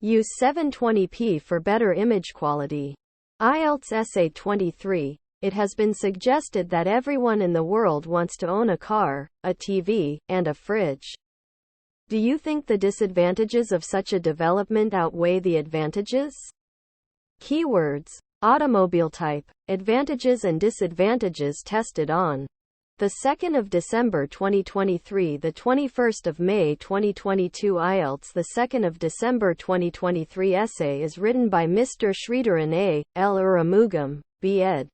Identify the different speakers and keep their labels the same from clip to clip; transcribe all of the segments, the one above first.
Speaker 1: Use 720p for better image quality. IELTS Essay 23. It has been suggested that everyone in the world wants to own a car, a TV, and a fridge. Do you think the disadvantages of such a development outweigh the advantages? Keywords: automobile type, advantages and disadvantages tested on the 2nd of December 2023, the 21st of May 2022. IELTS the 2nd of December 2023 essay is written by Mr. Sritharan A, L. Arumugam, B.Ed.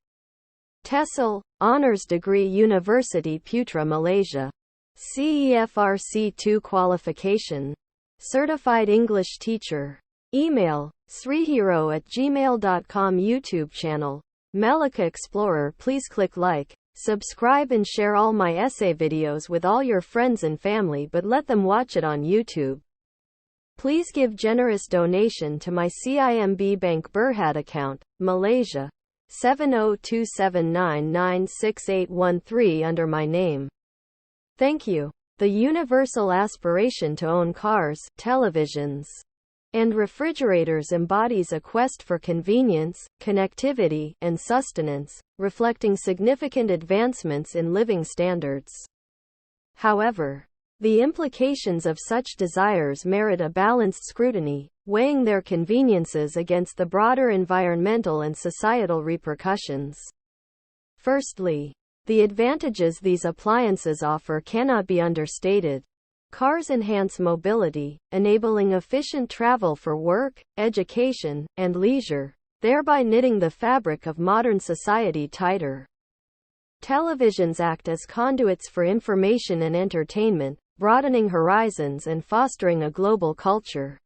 Speaker 1: TESL, Honours Degree, Universiti Putra, Malaysia. CEFR C2 qualification. Certified English teacher. Email: srihero@gmail.com. YouTube channel: Melakaexplorer. Please click like, subscribe and share all my essay videos with all your friends and family, but let them watch it on YouTube. Please give generous donation to my CIMB Bank Berhad account, Malaysia, 7027996813 under my name. Thank you. The universal aspiration to own cars, televisions, and refrigerators embodies a quest for convenience, connectivity, and sustenance, reflecting significant advancements in living standards. However, the implications of such desires merit a balanced scrutiny, weighing their conveniences against the broader environmental and societal repercussions. Firstly, the advantages these appliances offer cannot be understated. Cars enhance mobility, enabling efficient travel for work, education, and leisure, thereby knitting the fabric of modern society tighter. Televisions act as conduits for information and entertainment, broadening horizons and fostering a global culture.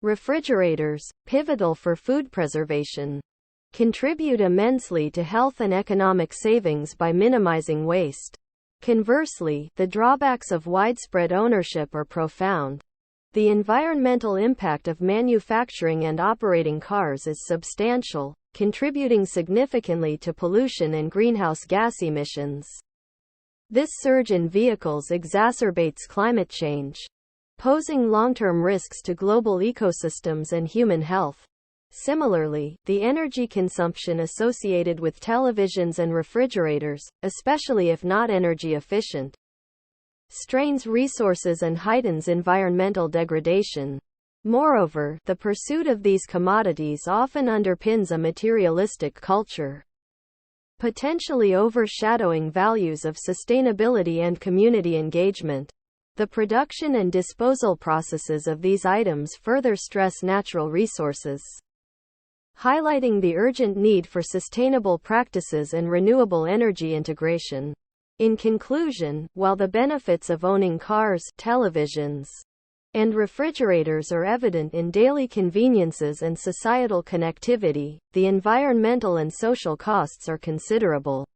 Speaker 1: Refrigerators, pivotal for food preservation, contribute immensely to health and economic savings by minimizing waste. Conversely, the drawbacks of widespread ownership are profound. The environmental impact of manufacturing and operating cars is substantial, contributing significantly to pollution and greenhouse gas emissions. This surge in vehicles exacerbates climate change, posing long-term risks to global ecosystems and human health. Similarly, the energy consumption associated with televisions and refrigerators, especially if not energy efficient, strains resources and heightens environmental degradation. Moreover, the pursuit of these commodities often underpins a materialistic culture, potentially overshadowing values of sustainability and community engagement. The production and disposal processes of these items further stress natural resources, highlighting the urgent need for sustainable practices and renewable energy integration. In conclusion, while the benefits of owning cars, televisions, and refrigerators are evident in daily conveniences and societal connectivity, the environmental and social costs are considerable.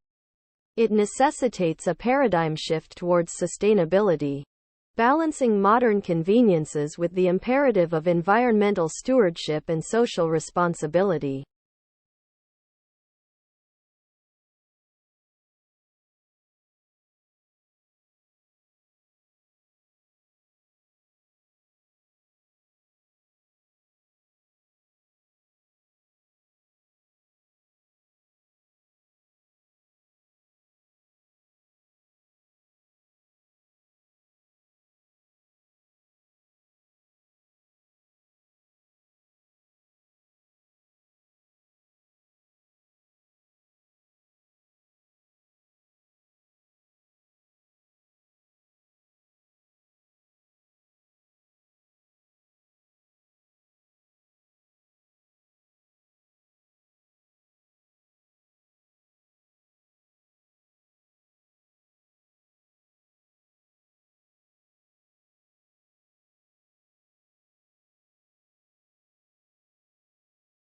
Speaker 1: It necessitates a paradigm shift towards sustainability, balancing modern conveniences with the imperative of environmental stewardship and social responsibility.